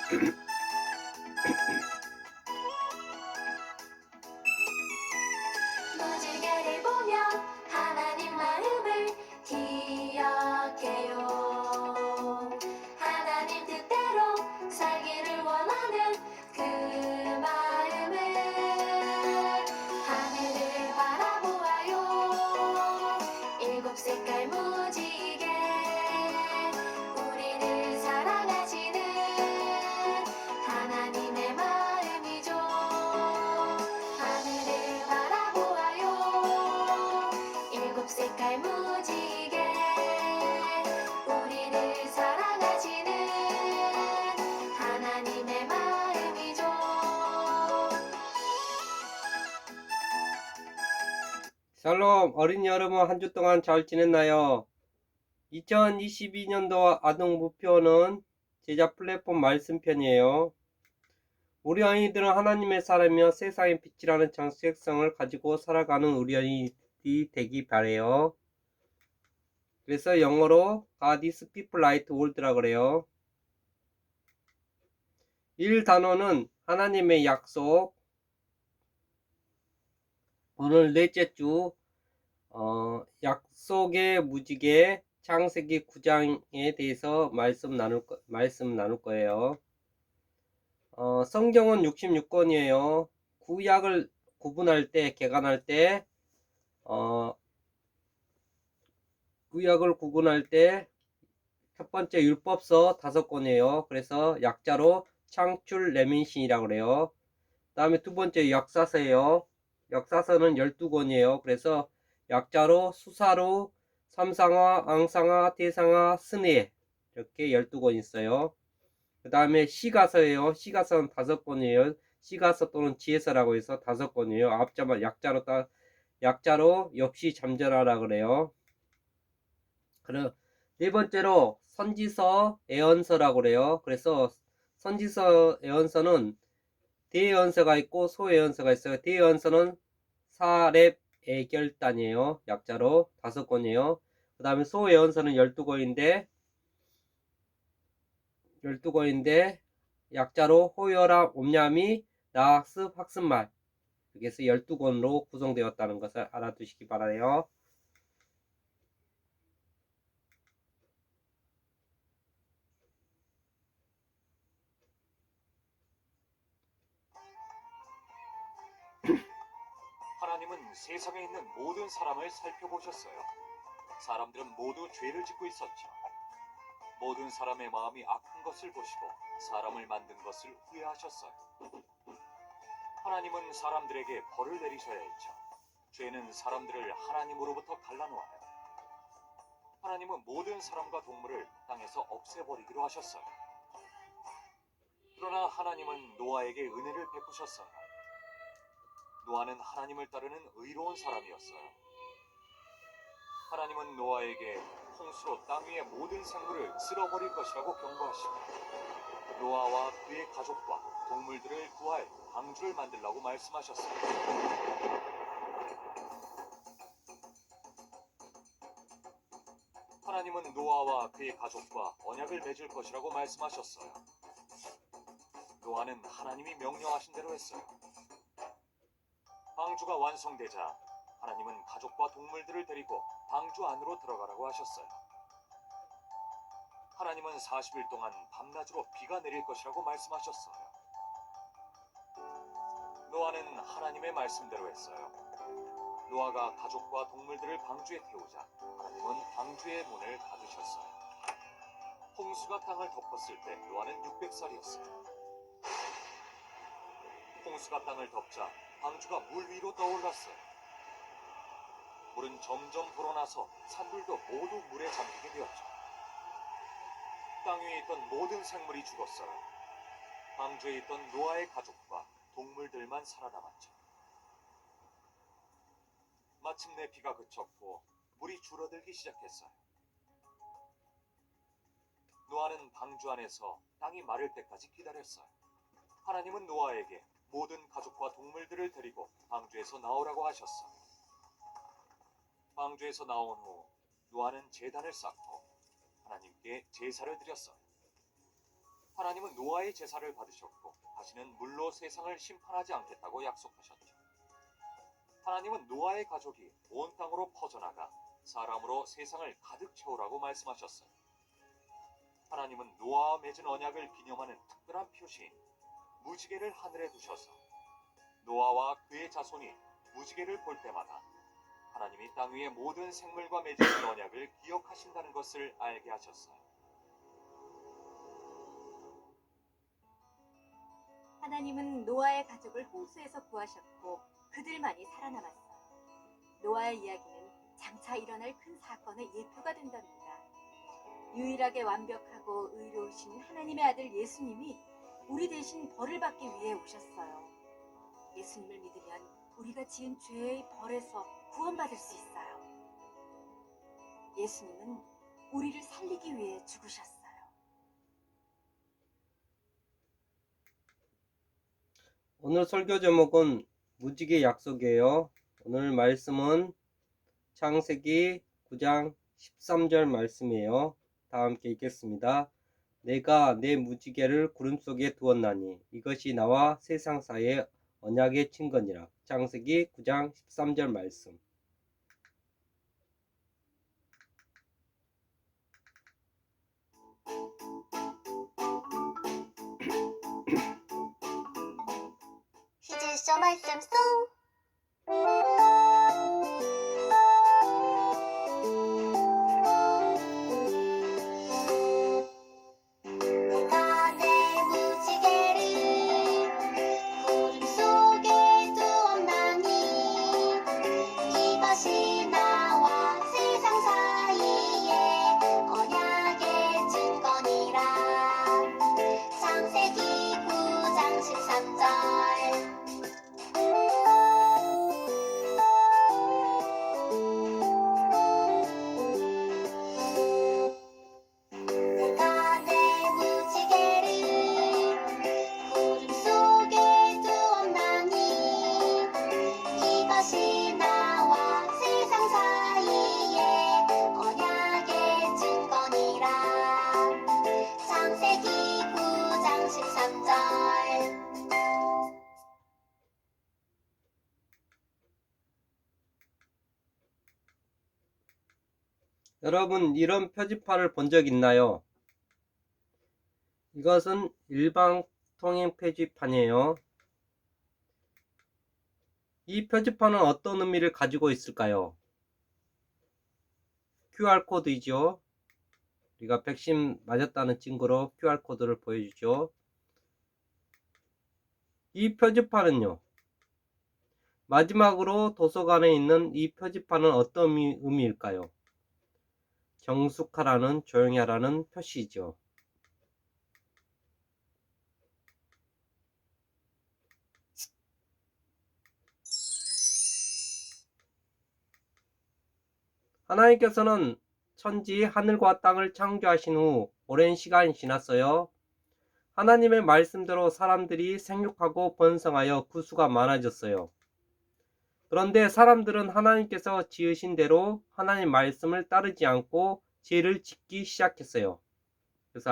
무지개를 보며 하나님 마음을 기억해요. 하나님 뜻대로 살기를 원하는 그 마음을 하늘을 바라보아요. 일곱 색깔 무지개 우리를 사랑하시는 하나님의 마음이죠. 하늘을 바라보아요. 일곱 색깔 무지개 우리를 사랑하시는 하나님의 마음이죠. 샬롬, 어린 여러분 한 주 동안 잘 지냈나요? 2022년도 아동 목표는 제자 플랫폼 말씀편이에요. 우리 아이들은 하나님의 사람이며 세상의 빛이라는 정체성을 가지고 살아가는 우리 아이들이 되기 바래요. 그래서 영어로 God is people light world라 그래요. 1단어는 하나님의 약속. 오늘 넷째 주 약속의 무지개 창세기 9장에 대해서 말씀 나눌 거예요. 성경은 66권이에요. 구약을 구분할 때, 개관할 때, 구약을 구분할 때, 첫 번째 율법서 5권이에요. 그래서 약자로 창출 레민신이라고 그래요. 다음에 두 번째 역사서예요. 역사서는 12권이에요. 그래서 약자로 수사로, 삼상화, 앙상화, 대상화, 스네 이렇게 12권 있어요. 그 다음에 시가서예요. 시가서는 5권이에요. 시가서 또는 지혜서라고 해서 5권이에요. 앞자만 약자로 역시 잠전하라 그래요. 그럼 네 번째로 선지서, 애언서라고 그래요. 그래서 선지서, 애언서는 대언서가 있고 소애언서가 있어요. 대언서는 사렙 애결단이에요. 약자로 5권이에요. 그 다음에 소애언서는 12권인데 약자로 호여라, 옴냐미, 나학스, 학습말 이렇게 해서 12권으로 구성되었다는 것을 알아두시기 바라요. 하나님은 세상에 있는 모든 사람을 살펴보셨어요. 사람들은 모두 죄를 짓고 있었죠. 모든 사람의 마음이 악한 것을 보시고 사람을 만든 것을 후회하셨어요. 하나님은 사람들에게 벌을 내리셔야 했죠. 죄는 사람들을 하나님으로부터 갈라놓아요. 하나님은 모든 사람과 동물을 땅에서 없애버리기로 하셨어요. 그러나 하나님은 노아에게 은혜를 베푸셨어요. 노아는 하나님을 따르는 의로운 사람이었어요. 하나님은 노아에게 홍수로 땅 위의 모든 생물을 쓸어버릴 것이라고 경고하시고 노아와 그의 가족과 동물들을 구할 방주를 만들라고 말씀하셨어요. 하나님은 노아와 그의 가족과 언약을 맺을 것이라고 말씀하셨어요. 노아는 하나님이 명령하신 대로 했어요. 방주가 완성되자 하나님은 가족과 동물들을 데리고 방주 안으로 들어가라고 하셨어요. 하나님은 40일 동안 밤낮으로 비가 내릴 것이라고 말씀하셨어요. 노아는 하나님의 말씀대로 했어요. 노아가 가족과 동물들을 방주에 태우자 하나님은 방주의 문을 닫으셨어요. 홍수가 땅을 덮었을 때 노아는 600살이었어요. 홍수가 땅을 덮자 방주가 물 위로 떠올랐어요. 물은 점점 불어나서 산들도 모두 물에 잠기게 되었죠. 땅 위에 있던 모든 생물이 죽었어요. 방주에 있던 노아의 가족과 동물들만 살아남았죠. 마침내 비가 그쳤고 물이 줄어들기 시작했어요. 노아는 방주 안에서 땅이 마를 때까지 기다렸어요. 하나님은 노아에게 모든 가족과 동물들을 데리고 방주에서 나오라고 하셨어요. 방주에서 나온 후 노아는 제단을 쌓고 하나님께 제사를 드렸어요. 하나님은 노아의 제사를 받으셨고 다시는 물로 세상을 심판하지 않겠다고 약속하셨죠. 하나님은 노아의 가족이 온 땅으로 퍼져나가 사람으로 세상을 가득 채우라고 말씀하셨어요. 하나님은 노아와 맺은 언약을 기념하는 특별한 표시인 무지개를 하늘에 두셔서 노아와 그의 자손이 무지개를 볼 때마다 하나님이 땅 위의 모든 생물과 맺으신 언약을 기억하신다는 것을 알게 하셨어요. 하나님은 노아의 가족을 홍수에서 구하셨고 그들만이 살아남았어요. 노아의 이야기는 장차 일어날 큰 사건의 예표가 된답니다. 유일하게 완벽하고 의로우신 하나님의 아들 예수님이 우리 대신 벌을 받기 위해 오셨어요. 예수님을 믿으면 우리가 지은 죄의 벌에서 구원받을 수 있어요. 예수님은 우리를 살리기 위해 죽으셨어요. 오늘 설교 제목은 무지개 약속이에요. 오늘 말씀은 창세기 9장 13절 말씀이에요. 다 함께 읽겠습니다. 내가 내 무지개를 구름 속에 두었나니 이것이 나와 세상 사이의 언약의 친거니라. 창세기 9장 13절 말씀. 히즈쇼 말씀 송 내가 내 무지개를 구름 속에 두었나니 이것이 나와 세상 사이의 언약의 증거니라. 창세기 9장 13절. 내가 내 무지개를 구름 속에 두었나니 이것이 나와 세상 사이의 언약의 증거니라. 창세기 9장 13절. 여러분, 이런 표지판을 본 적 있나요? 이것은 일방 통행 표지판이에요. 이 표지판은 어떤 의미를 가지고 있을까요? QR코드이죠. 우리가 백신 맞았다는 증거로 QR코드를 보여주죠. 이 표지판은요, 마지막으로 도서관에 있는 이 표지판은 어떤 의미일까요? 정숙하라는, 조용히 하라는 표시죠. 하나님께서는 천지 하늘과 땅을 창조하신 후 오랜 시간이 지났어요. 하나님의 말씀대로 사람들이 생육하고 번성하여 구수가 많아졌어요. 그런데 사람들은 하나님께서 지으신 대로 하나님 말씀을 따르지 않고 죄를 짓기 시작했어요. 그래서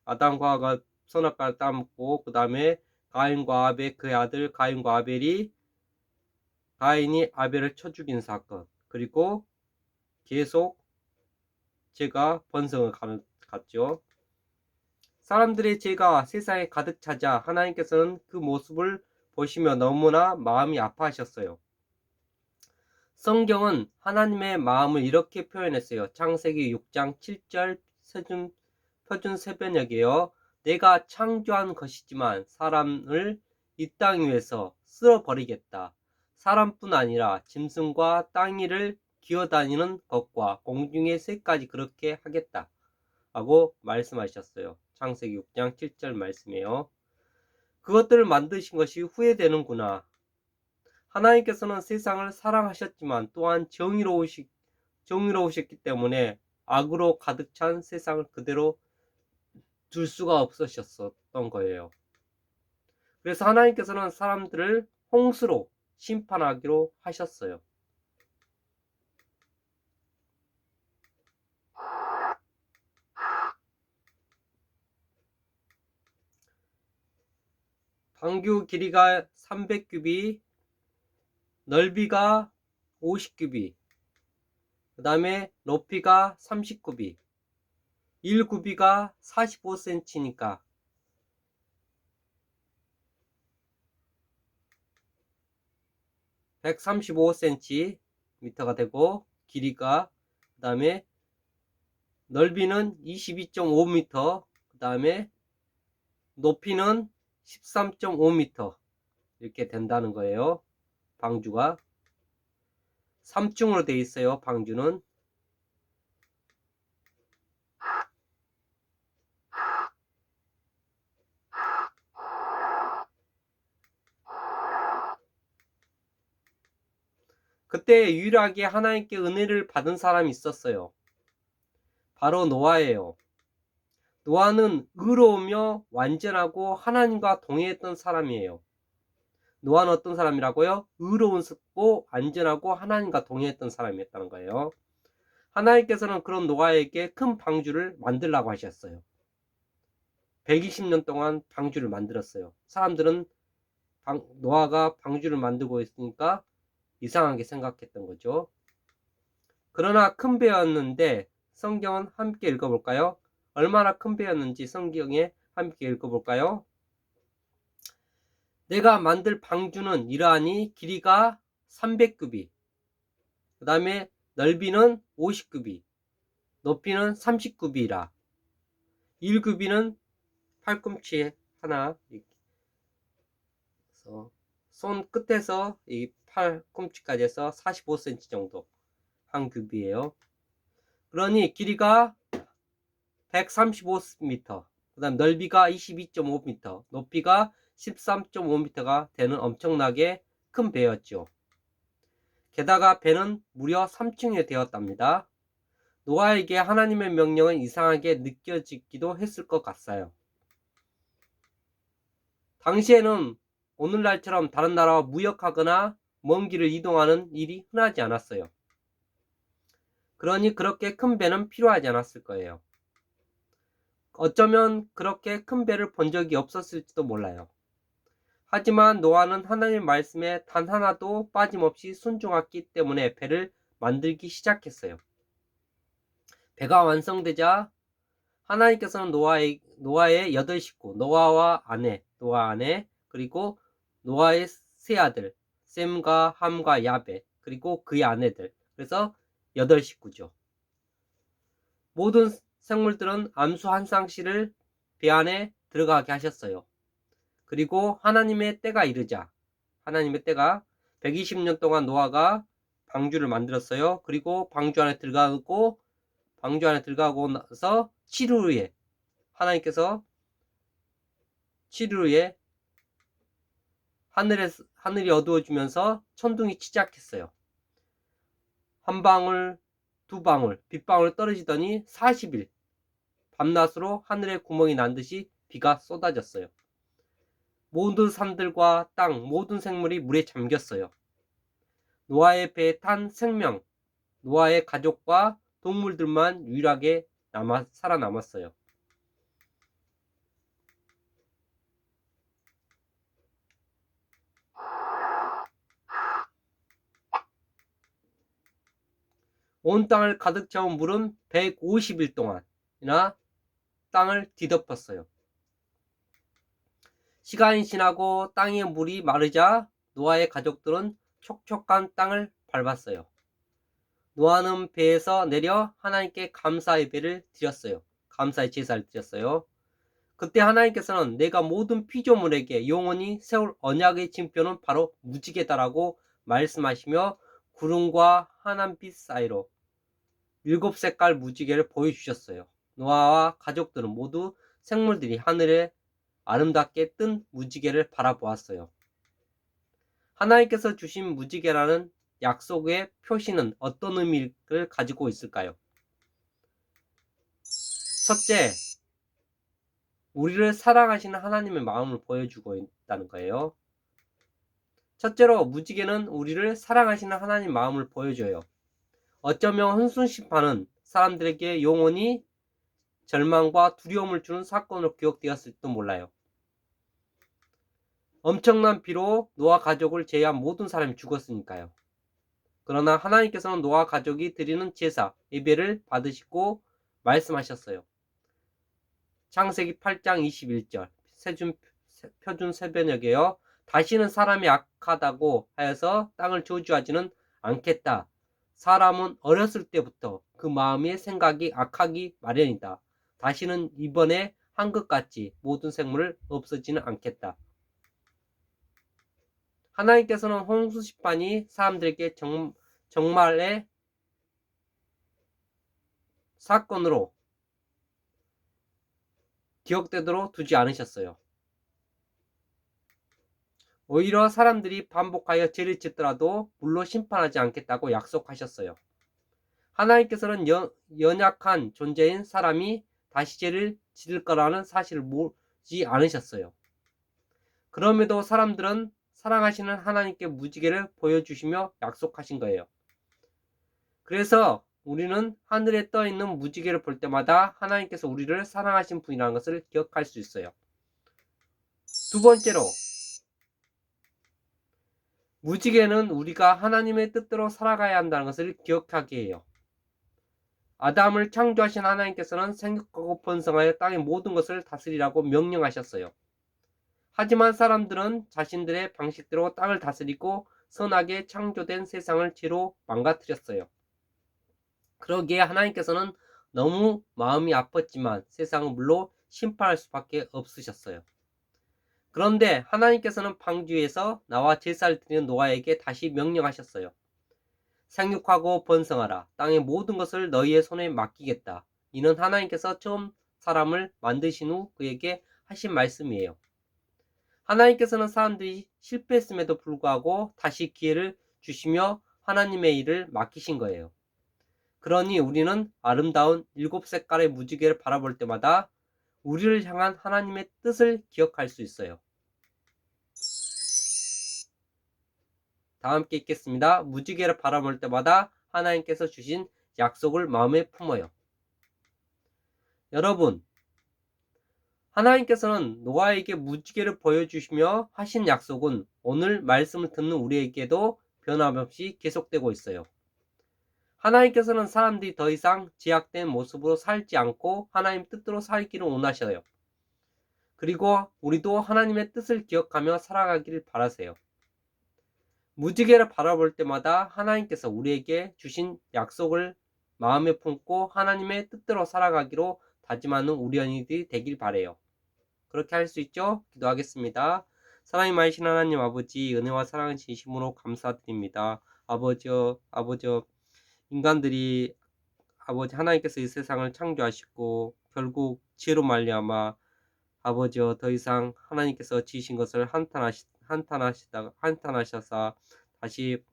아담과 하가 선악과를 따먹고, 그 다음에 가인과 아벨, 그의 아들 가인과 아벨이, 가인이 아벨을 쳐 죽인 사건, 그리고 계속 죄가 번성을 갔죠. 사람들의 죄가 세상에 가득 차자 하나님께서는 그 모습을 보시며 너무나 마음이 아파하셨어요. 성경은 하나님의 마음을 이렇게 표현했어요. 창세기 6장 7절 표준 세번역이에요. 내가 창조한 것이지만 사람을 이 땅 위에서 쓸어버리겠다. 사람뿐 아니라 짐승과 땅 위를 기어다니는 것과 공중의 새까지 그렇게 하겠다 하고 말씀하셨어요. 창세기 6장 7절 말씀이에요. 그것들을 만드신 것이 후회되는구나. 하나님께서는 세상을 사랑하셨지만 또한 정의로우셨기 때문에 악으로 가득 찬 세상을 그대로 둘 수가 없으셨던 거예요. 그래서 하나님께서는 사람들을 홍수로 심판하기로 하셨어요. 방주 길이가 300규비, 넓이가 50규비, 그 다음에 높이가 30규비, 1규비가 45cm니까 135cm가 되고, 길이가, 그 다음에 넓이는 22.5m, 그 다음에 높이는 13.5m 이렇게 된다는 거예요. 방주가 3층으로 되어 있어요. 방주는. 그때 유일하게 하나님께 은혜를 받은 사람이 있었어요. 바로 노아예요. 노아는 의로우며 완전하고 하나님과 동행했던 사람이에요. 노아는 어떤 사람이라고요? 의로우고 안전하고 하나님과 동행했던 사람이었다는 거예요. 하나님께서는 그런 노아에게 큰 방주를 만들라고 하셨어요. 120년 동안 방주를 만들었어요. 사람들은 노아가 방주를 만들고 있으니까 이상하게 생각했던 거죠. 그러나 큰 배였는데 성경은 함께 읽어볼까요? 얼마나 큰 배였는지 성경에 함께 읽어볼까요? 내가 만들 방주는 이러하니 길이가 300규비, 그 다음에 넓이는 50규비, 높이는 30규비라. 1규비는 팔꿈치 하나, 손 끝에서 이 팔꿈치까지 해서 45cm 정도 한 규비예요. 그러니 길이가 135m, 그 다음 넓이가 22.5m, 높이가 13.5m가 되는 엄청나게 큰 배였죠. 게다가 배는 무려 3층에 되었답니다. 노아에게 하나님의 명령은 이상하게 느껴지기도 했을 것 같아요. 당시에는 오늘날처럼 다른 나라와 무역하거나 먼 길을 이동하는 일이 흔하지 않았어요. 그러니 그렇게 큰 배는 필요하지 않았을 거예요. 어쩌면 그렇게 큰 배를 본 적이 없었을지도 몰라요. 하지만 노아는 하나님의 말씀에 단 하나도 빠짐없이 순종했기 때문에 배를 만들기 시작했어요. 배가 완성되자 하나님께서는 노아의 8식구, 노아 아내, 그리고 노아의 세 아들, 셈과 함과 야벳, 그리고 그의 아내들, 그래서 8식구죠. 모든 생물들은 암수 한 쌍씩을 배 안에 들어가게 하셨어요. 그리고 하나님의 때가 이르자, 하나님의 때가 120년 동안 노아가 방주를 만들었어요. 그리고 방주 안에 들어가고 나서 7일 후에 하나님께서 7일 후에 하늘이 어두워지면서 천둥이 시작했어요. 한 방울, 두 방울, 빗방울 떨어지더니 40일 밤낮으로 하늘에 구멍이 난 듯이 비가 쏟아졌어요. 모든 산들과 땅, 모든 생물이 물에 잠겼어요. 노아의 배에 탄 생명, 노아의 가족과 동물들만 유일하게 살아남았어요. 온 땅을 가득 채운 물은 150일 동안이나 땅을 뒤덮었어요. 시간이 지나고 땅의 물이 마르자 노아의 가족들은 촉촉한 땅을 밟았어요. 노아는 배에서 내려 하나님께 감사 예배를 드렸어요. 감사의 제사를 드렸어요. 그때 하나님께서는 내가 모든 피조물에게 영원히 세울 언약의 징표는 바로 무지개다라고 말씀하시며 구름과 하남빛 사이로 7색깔 무지개를 보여주셨어요. 노아와 가족들은 모두 생물들이 하늘에 아름답게 뜬 무지개를 바라보았어요. 하나님께서 주신 무지개라는 약속의 표시는 어떤 의미를 가지고 있을까요? 첫째, 우리를 사랑하시는 하나님의 마음을 보여주고 있다는 거예요. 첫째로 무지개는 우리를 사랑하시는 하나님 마음을 보여줘요. 어쩌면 헌신심판은 사람들에게 영원히 절망과 두려움을 주는 사건으로 기억되었을지도 몰라요. 엄청난 비로 노아 가족을 제외한 모든 사람이 죽었으니까요. 그러나 하나님께서는 노아 가족이 드리는 제사, 예배를 받으시고 말씀하셨어요. 창세기 8장 21절 표준 세번역에요. 다시는 사람이 악하다고 하여서 땅을 저주하지는 않겠다. 사람은 어렸을 때부터 그 마음의 생각이 악하기 마련이다. 다시는 이번에 한 것 같이 모든 생물을 없어지는 않겠다. 하나님께서는 홍수 심판이 사람들에게 정말의 사건으로 기억되도록 두지 않으셨어요. 오히려 사람들이 반복하여 죄를 짓더라도 물로 심판하지 않겠다고 약속하셨어요. 하나님께서는 연약한 존재인 사람이 다시 죄를 지을 거라는 사실을 모르지 않으셨어요. 그럼에도 사람들은 사랑하시는 하나님께 무지개를 보여주시며 약속하신 거예요. 그래서 우리는 하늘에 떠 있는 무지개를 볼 때마다 하나님께서 우리를 사랑하신 분이라는 것을 기억할 수 있어요. 두 번째로, 무지개는 우리가 하나님의 뜻대로 살아가야 한다는 것을 기억하게 해요. 아담을 창조하신 하나님께서는 생육하고 번성하여 땅의 모든 것을 다스리라고 명령하셨어요. 하지만 사람들은 자신들의 방식대로 땅을 다스리고 선하게 창조된 세상을 죄로 망가뜨렸어요. 그러기에 하나님께서는 너무 마음이 아팠지만 세상을 물로 심판할 수밖에 없으셨어요. 그런데 하나님께서는 방주에서 나와 제사를 드리는 노아에게 다시 명령하셨어요. 생육하고 번성하라. 땅의 모든 것을 너희의 손에 맡기겠다. 이는 하나님께서 처음 사람을 만드신 후 그에게 하신 말씀이에요. 하나님께서는 사람들이 실패했음에도 불구하고 다시 기회를 주시며 하나님의 일을 맡기신 거예요. 그러니 우리는 아름다운 7색깔의 무지개를 바라볼 때마다 우리를 향한 하나님의 뜻을 기억할 수 있어요. 다 함께 읽겠습니다. 무지개를 바라볼 때마다 하나님께서 주신 약속을 마음에 품어요. 여러분, 하나님께서는 노아에게 무지개를 보여주시며 하신 약속은 오늘 말씀을 듣는 우리에게도 변함없이 계속되고 있어요. 하나님께서는 사람들이 더 이상 제약된 모습으로 살지 않고 하나님 뜻대로 살기를 원하셔요. 그리고 우리도 하나님의 뜻을 기억하며 살아가기를 바라세요. 무지개를 바라볼 때마다 하나님께서 우리에게 주신 약속을 마음에 품고 하나님의 뜻대로 살아가기로 다짐하는 우리 언니들이 되길 바라요. 그렇게 할 수 있죠? 기도하겠습니다. 사랑이 많으신 하나님 아버지, 은혜와 사랑을 진심으로 감사드립니다. 아버지여, 인간들이 아버지 하나님께서 이 세상을 창조하시고 결국 죄로 말미암아 아버지여 더 이상 하나님께서 지으신 것을 한탄하셔서 다시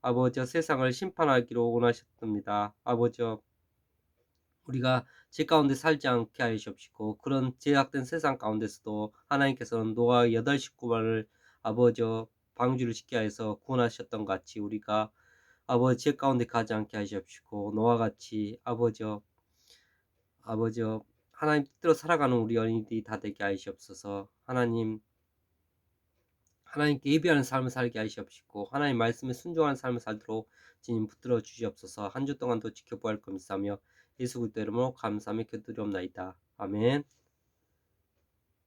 아버지여 세상을 심판하기로 원하셨습니다. 아버지여 우리가 죄 가운데 살지 않게 하여 주옵시고 그런 제약된 세상 가운데서도 하나님께서는 노아 8식구만을 아버지여 방주를 짓게 하여서 구원하셨던 것 같이 우리가 아버지 죄 가운데 가지 않게 하여 주옵시고 노아 같이 아버지여 하나님 뜻대로 살아가는 우리 어린이들이 다 되게 하여 주옵소서. 하나님께 예배하는 삶을 살게 하시옵시고 하나님 말씀에 순종하는 삶을 살도록 주님 붙들어 주시옵소서. 한 주 동안도 지켜보아 할 겁니다며 예수 그리스도 이름으로 감사하며 기도드리옵나이다. 아멘.